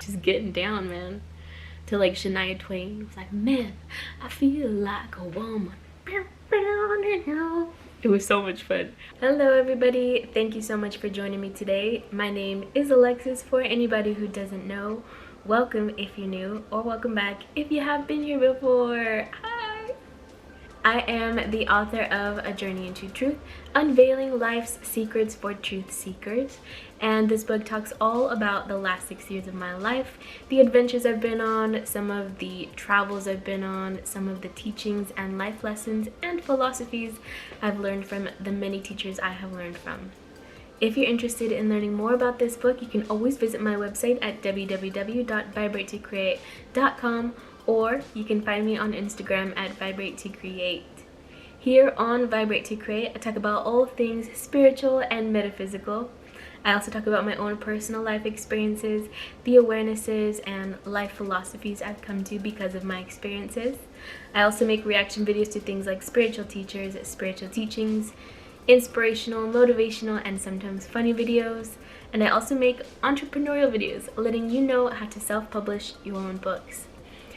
Just getting down, man. To like Shania Twain. It was like, man, I feel like a woman. It was so much fun. Hello everybody, thank you so much for joining me today. My name is Alexis, for anybody who doesn't know. Welcome if you're new, or welcome back if you have been here before. Hi! I am the author of A Journey into Truth, Unveiling Life's Secrets for Truth Seekers. And this book talks all about the last 6 years of my life, the adventures I've been on, some of the travels I've been on, some of the teachings and life lessons and philosophies I've learned from the many teachers I have learned from. If you're interested in learning more about this book, you can always visit my website at www.vibratecreate.com, or you can find me on Instagram at Vibrate2Create. Here on Vibrate to Create, I talk about all things spiritual and metaphysical. I also talk about my own personal life experiences, the awarenesses and life philosophies I've come to because of my experiences. I also make reaction videos to things like spiritual teachers, spiritual teachings, inspirational, motivational, and sometimes funny videos. And I also make entrepreneurial videos, letting you know how to self-publish your own books.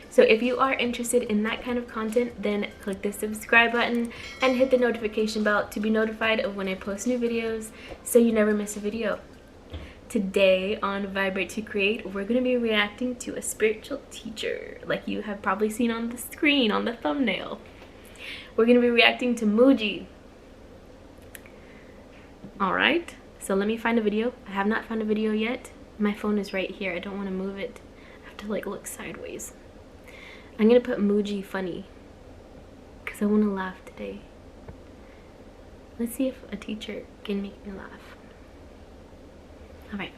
So if you are interested in that kind of content, then click the subscribe button and hit the notification bell to be notified of when I post new videos so you never miss a video. Today on Vibrate to Create, we're going to be reacting to a spiritual teacher, like you have probably seen on the screen, on the thumbnail. We're going to be reacting to Mooji. Alright, so let me find a video. I have not found a video yet. My phone is right here. I don't want to move it. I have to like look sideways. I'm gonna put Mooji funny because I want to laugh today. Let's see if a teacher can make me laugh. Alright.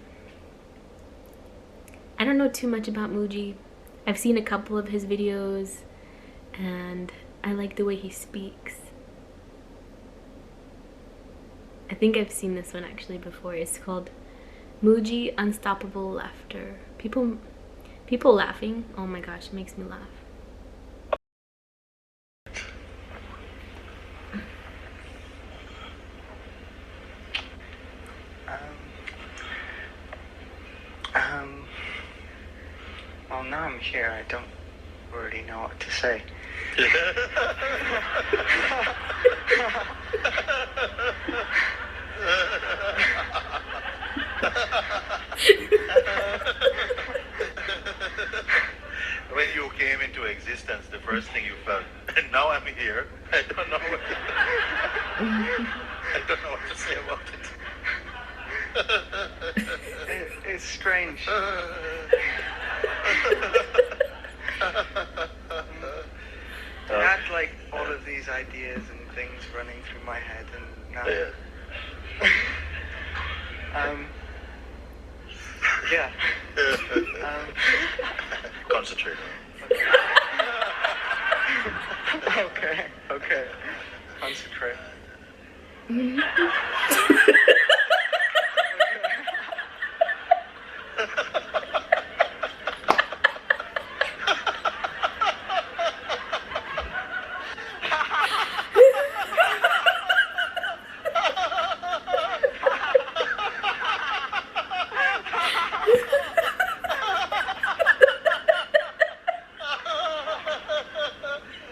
I don't know too much about Mooji. I've seen a couple of his videos and I like the way he speaks. I think I've seen this one actually before. It's called Mooji Unstoppable Laughter. People laughing. Oh my gosh, it makes me laugh. Well, now I'm here, I don't really know what to say. When you came into existence, the first thing you felt, and now I'm here, I don't know what I don't know what to say about it. It's strange. I had like all of these ideas and things running through my head, and now yeah. Concentrate. Okay. Concentrate.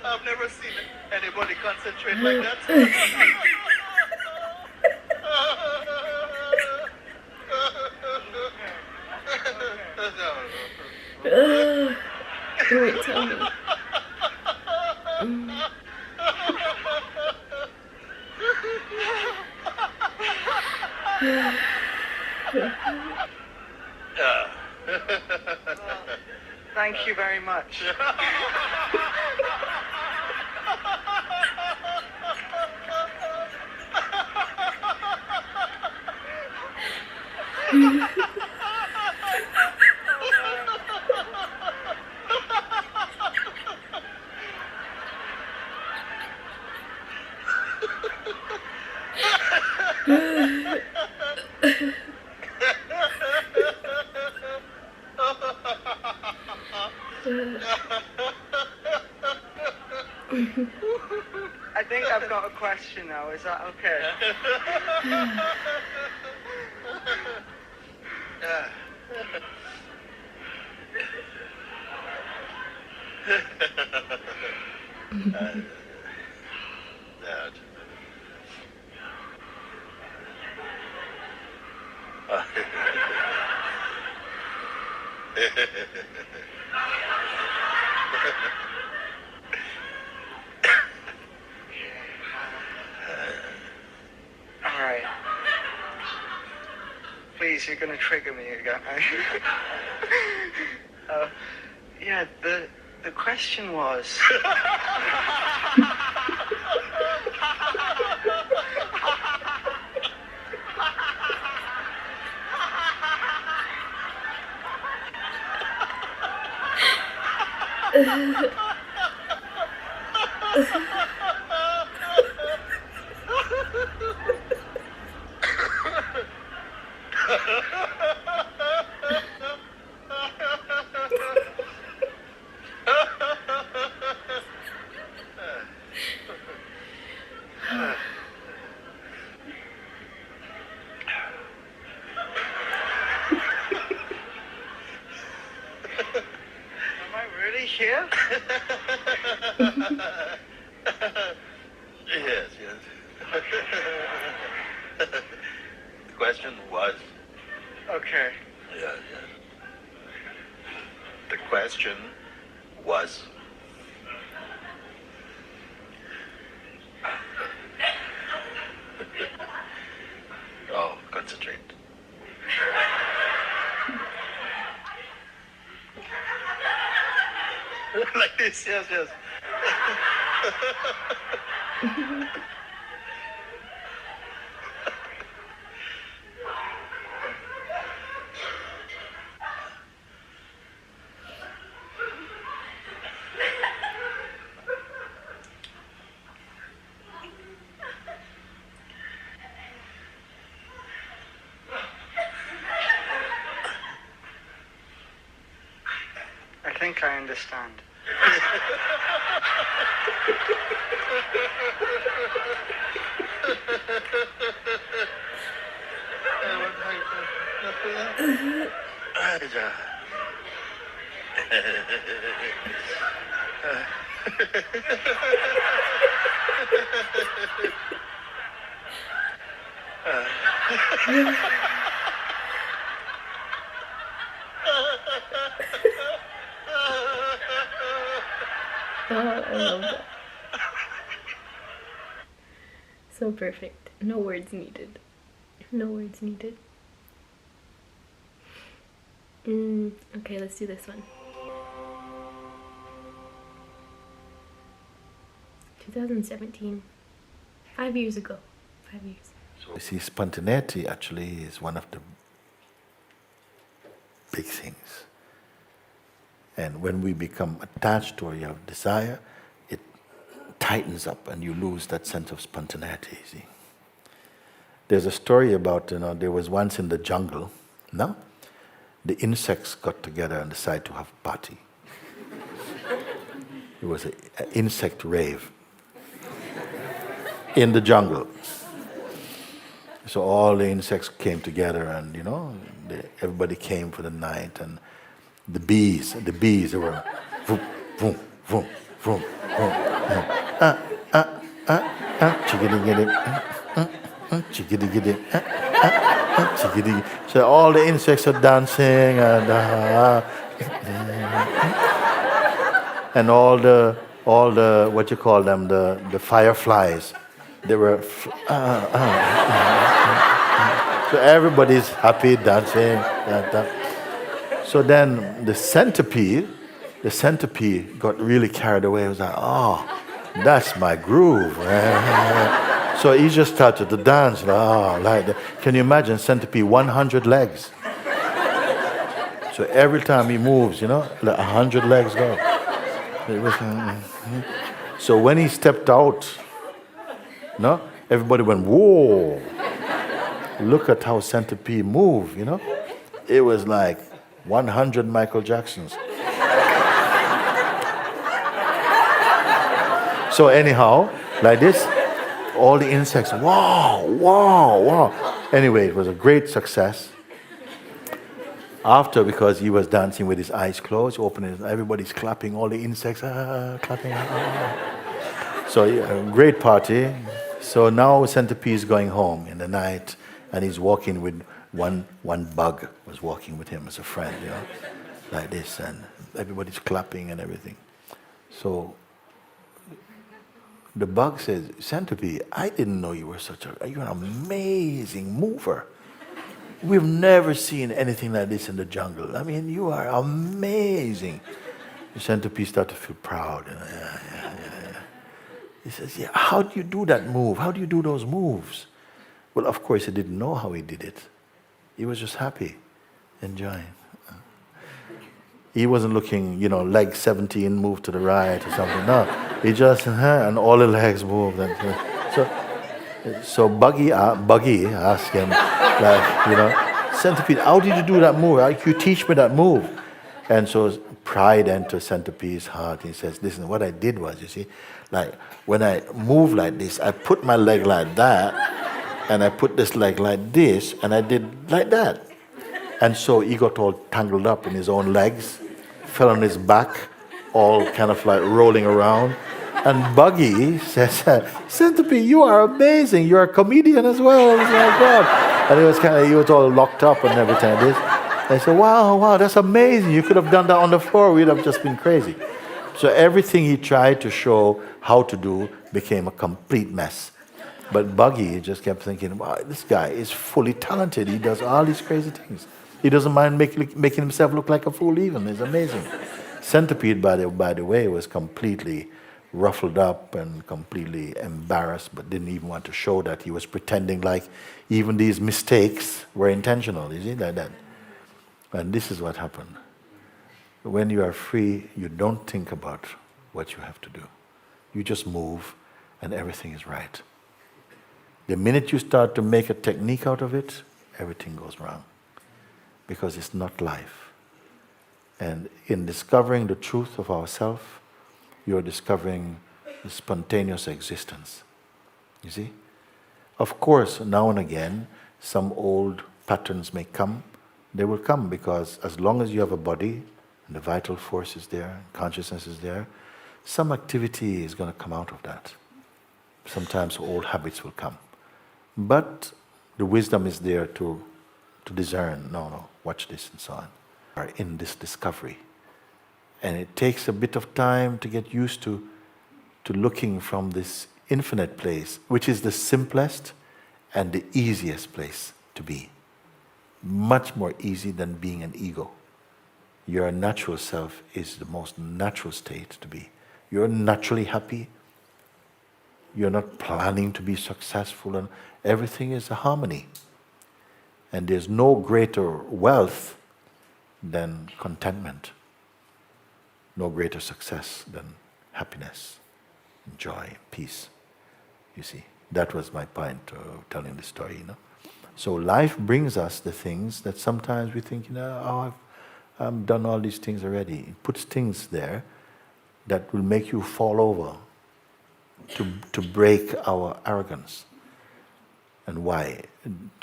I've never seen anybody concentrate like that. Wait, tell me. Thank you very much. I think I've got a question now. Is that okay? That. All right. Please, you're gonna trigger me again. Yeah, the question was. Am I really here? Yes, yes. The question was. Okay. Yeah, yeah. The question was. Oh, concentrate. Like this, yes, yes. I think I understand. Oh, I love that. So perfect. No words needed. No words needed. Okay, let's do this one. 2017. 5 years ago. 5 years. So you see, spontaneity actually is one of the big things. And when we become attached to our desire, it tightens up and you lose that sense of spontaneity, see. There's a story about, there was once in the jungle, no? The insects got together and decided to have a party. It was an insect rave in the jungle. So all the insects came together and, everybody came for the night, and the bees, they were vroom, vroom, vroom, vroom, vroom. Chickadee, chickadee, chickadee. So all the insects are dancing and all the what you call them, the fireflies, they were so everybody's happy dancing. So then the centipede got really carried away. It was like, oh, that's my groove. So he just started to dance. Like that. Can you imagine centipede, 100 legs? So every time he moves, like 100 legs go. It was, so when he stepped out, everybody went, whoa. Look at how centipede move, It was like 100 Michael Jacksons. So anyhow, like this. All the insects, wow, wow, wow. Anyway, it was a great success. After, because he was dancing with his eyes closed, opening, everybody's clapping, all the insects, clapping. So, yeah, great party. So now Centipede is going home in the night, and he's walking with one bug was walking with him as a friend, like this, and everybody's clapping and everything. So the bug says, Centipede, I didn't know you're an amazing mover. We've never seen anything like this in the jungle. I mean, you are amazing. The Centipede started to feel proud. Yeah. He says, yeah, how do you do that move? How do you do those moves? Well, of course, he didn't know how he did it. He was just happy, enjoying. He wasn't looking, leg 17 move to the right or something. No, he just, and all the legs moved. So Buggy asked him, Centipede, how did you do that move? How can you teach me that move? And so pride enters Centipede's heart. He says, listen, what I did was, you see, like when I move like this, I put my leg like that, and I put this leg like this, and I did like that. And so he got all tangled up in his own legs, fell on his back, all kind of like rolling around. And Buggy says, Centipede, you are amazing. You're a comedian as well. Oh my God. And he was all locked up and everything like this. I said, wow, that's amazing. You could have done that on the floor. We'd have just been crazy. So everything he tried to show how to do became a complete mess. But Buggy just kept thinking, wow, this guy is fully talented. He does all these crazy things. He doesn't mind making himself look like a fool even. It's amazing. Centipede, by the way, was completely ruffled up and completely embarrassed, but didn't even want to show that. He was pretending like even these mistakes were intentional. You see, like that. And this is what happened. When you are free, you don't think about what you have to do. You just move, and everything is right. The minute you start to make a technique out of it, everything goes wrong. Because it's not life. And in discovering the truth of ourselves, you're discovering the spontaneous existence. You see? Of course, now and again, some old patterns may come. They will come because as long as you have a body, and the vital force is there, consciousness is there, some activity is going to come out of that. Sometimes old habits will come. But the wisdom is there to discern, no, watch this and so on. Are in this discovery. And it takes a bit of time to get used to looking from this infinite place, which is the simplest and the easiest place to be. Much more easy than being an ego. Your natural self is the most natural state to be. You're naturally happy. You're not planning to be successful, and everything is a harmony. And there's no greater wealth than contentment. No greater success than happiness, joy, peace. You see, that was my point of telling the story, So life brings us the things that sometimes we think, I've done all these things already. It puts things there that will make you fall over to break our arrogance. And why?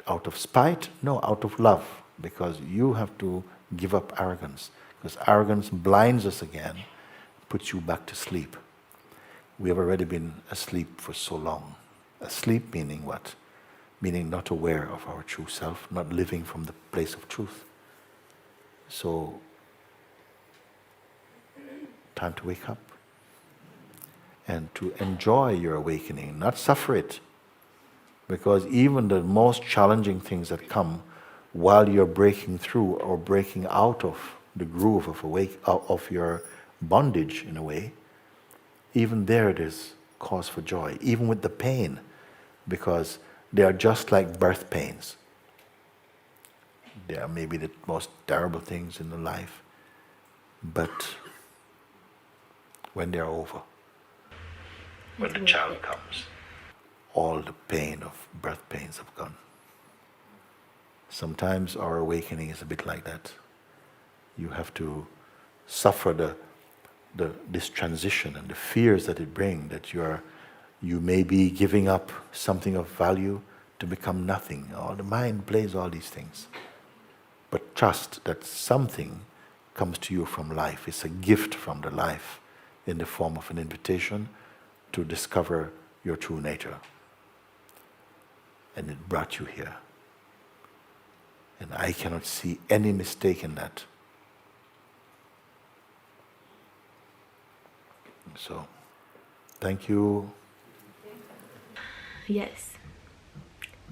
Out of spite? No, out of love. Because you have to give up arrogance. Because arrogance blinds us again, puts you back to sleep. We have already been asleep for so long. Asleep meaning what? Meaning not aware of our true self, not living from the place of truth. So, time to wake up and to enjoy your awakening, not suffer it. Because even the most challenging things that come while you're breaking through or breaking out of the groove of your bondage in a way, even there's cause for joy, even with the pain, because they are just like birth pains. They are maybe the most terrible things in the life, but when they are over, when the child comes, all the pain of birth pains have gone. Sometimes our awakening is a bit like that. You have to suffer this transition and the fears that it brings, that You may be giving up something of value to become nothing. Or the mind plays all these things. But trust that something comes to you from life. It's a gift from the life in the form of an invitation to discover your true nature. And it brought you here. And I cannot see any mistake in that. So, thank you. Yes.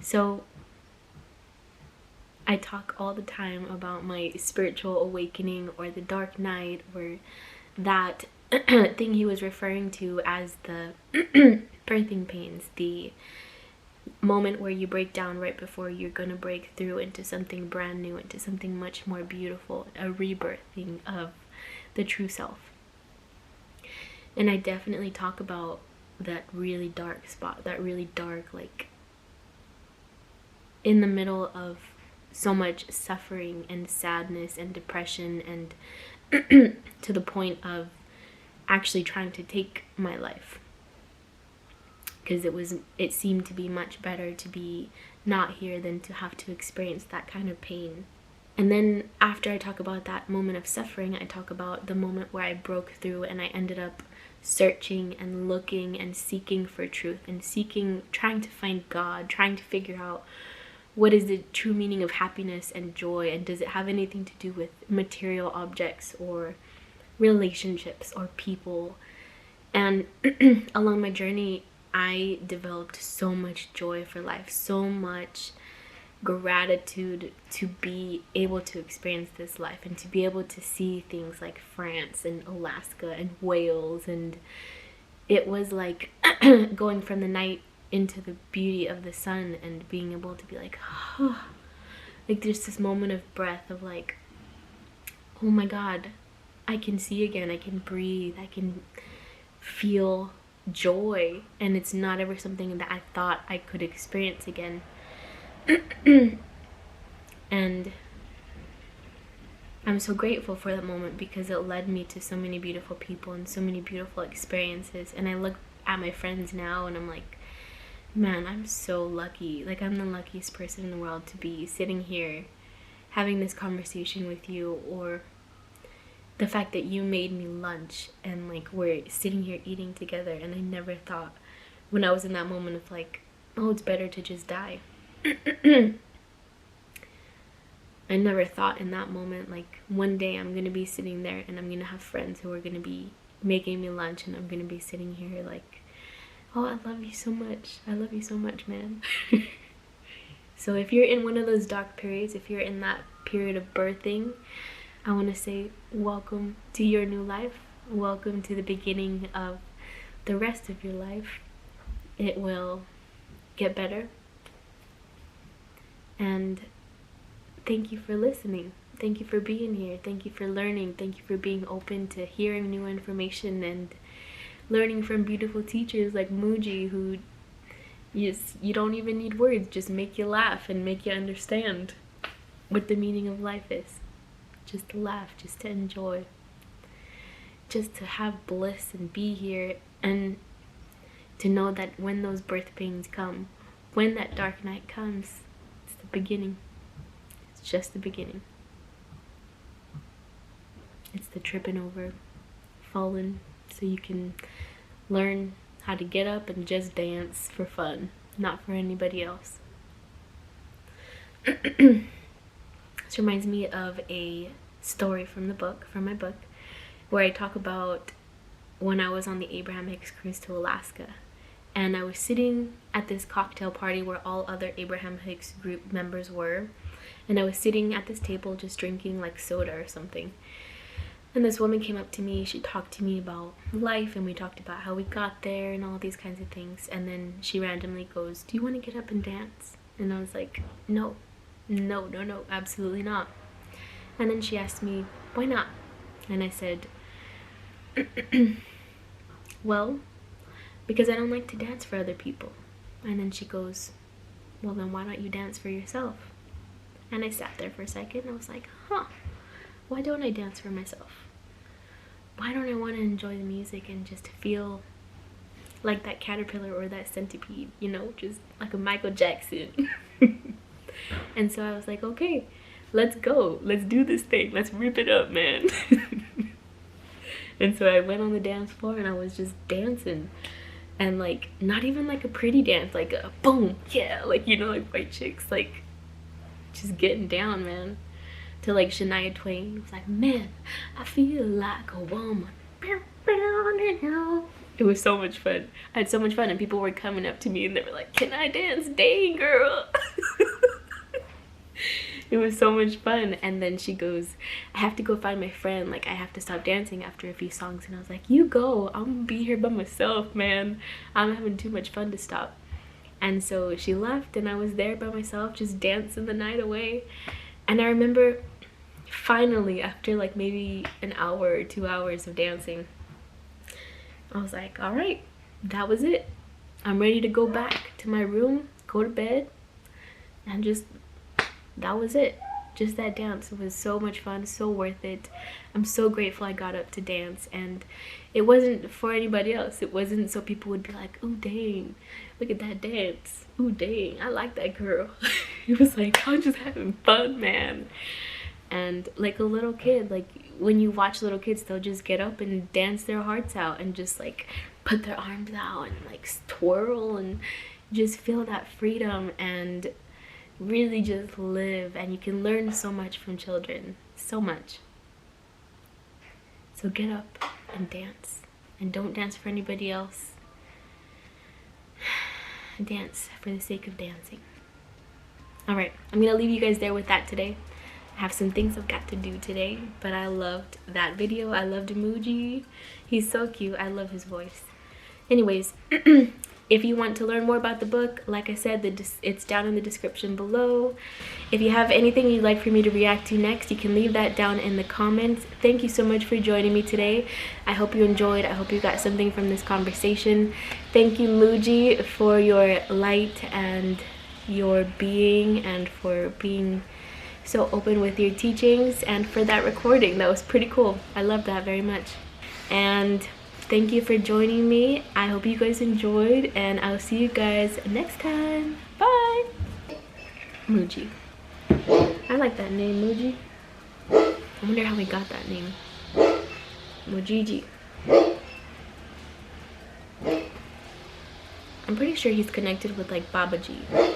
So, I talk all the time about my spiritual awakening or the dark night or that thing he was referring to as the birthing pains, the moment where you break down right before you're going to break through into something brand new, into something much more beautiful, a rebirthing of the true self. And I definitely talk about that really dark spot, that really dark, like, in the middle of so much suffering and sadness and depression and to the point of actually trying to take my life. Because it seemed to be much better to be not here than to have to experience that kind of pain. And then after I talk about that moment of suffering, I talk about the moment where I broke through and I ended up searching and looking and seeking for truth and trying to find God, trying to figure out what is the true meaning of happiness and joy, and does it have anything to do with material objects or relationships or people. And along my journey, I developed so much joy for life, so much gratitude to be able to experience this life and to be able to see things like France and Alaska and Wales. And it was like going from the night into the beauty of the sun and being able to be like, oh, like there's this moment of breath of like, oh my God, I can see again, I can breathe, I can feel joy, and it's not ever something that I thought I could experience again. And I'm so grateful for that moment because it led me to so many beautiful people and so many beautiful experiences. And I look at my friends now and I'm like, man, I'm so lucky. Like, I'm the luckiest person in the world to be sitting here having this conversation with you, or the fact that you made me lunch and like we're sitting here eating together. And I never thought, when I was in that moment of like, oh, it's better to just die. I never thought in that moment, like, one day I'm going to be sitting there and I'm going to have friends who are going to be making me lunch and I'm going to be sitting here like, oh, I love you so much. I love you so much, man. So if you're in one of those dark periods, if you're in that period of birthing, I want to say welcome to your new life. Welcome to the beginning of the rest of your life. It will get better. And thank you for listening. Thank you for being here. Thank you for learning. Thank you for being open to hearing new information and learning from beautiful teachers like Mooji, who you don't even need words, just make you laugh and make you understand what the meaning of life is. Just to laugh, just to enjoy, just to have bliss and be here, and to know that when those birth pains come, when that dark night comes, it's the beginning. It's just the beginning. It's the tripping over, falling, so you can learn how to get up and just dance for fun, not for anybody else. This reminds me of a story from my book, where I talk about when I was on the Abraham Hicks cruise to Alaska. And I was sitting at this cocktail party where all other Abraham Hicks group members were. And I was sitting at this table just drinking like soda or something. And this woman came up to me, she talked to me about life, and we talked about how we got there and all these kinds of things. And then she randomly goes, do you want to get up and dance? And I was like, no, absolutely not. And then she asked me, why not? And I said, well, because I don't like to dance for other people. And then she goes, well, then why don't you dance for yourself? And I sat there for a second and I was like, why don't I dance for myself? Why don't I want to enjoy the music and just feel like that caterpillar or that centipede, you know, just like a Michael Jackson. And so I was like, okay, let's go, let's do this thing, let's rip it up, man. And so I went on the dance floor and I was just dancing, and like not even like a pretty dance, like a boom, yeah, like, you know, like white chicks, like just getting down, man, to like Shania Twain. It was like, man, I feel like a woman. It was so much fun. I had so much fun, and people were coming up to me and they were like, can I dance? Dang, girl. It was so much fun. And then she goes, I have to go find my friend, like I have to stop dancing after a few songs. And I was like, you go, I'm gonna be here by myself, man, I'm having too much fun to stop. And so she left and I was there by myself, just dancing the night away. And I remember finally, after like maybe an hour or 2 hours of dancing, I was like, all right, that was it, I'm ready to go back to my room, go to bed. And just, that was it. Just that dance. It was so much fun, so worth it. I'm so grateful I got up to dance, and it wasn't for anybody else. It wasn't so people would be like, ooh, dang, look at that dance. Ooh, dang, I like that girl. It was like, I'm just having fun, man. And like a little kid, like when you watch little kids, they'll just get up and dance their hearts out and just like put their arms out and like twirl and just feel that freedom and really just live. And you can learn so much from children, so much. So get up and dance, and don't dance for anybody else. Dance for the sake of dancing. All right, I'm gonna leave you guys there with that today. I have some things I've got to do today, but I loved that video. I loved Mooji. He's so cute. I love his voice. Anyways, if you want to learn more about the book, like I said, it's down in the description below. If you have anything you'd like for me to react to next, you can leave that down in the comments. Thank you so much for joining me today. I hope you enjoyed. I hope you got something from this conversation. Thank you, Mooji, for your light and your being, and for being so open with your teachings, and for that recording. That was pretty cool. I love that very much. And thank you for joining me. I hope you guys enjoyed, and I'll see you guys next time. Bye. Mooji. I like that name, Mooji. I wonder how we got that name. Moojiji. I'm pretty sure he's connected with like Babaji.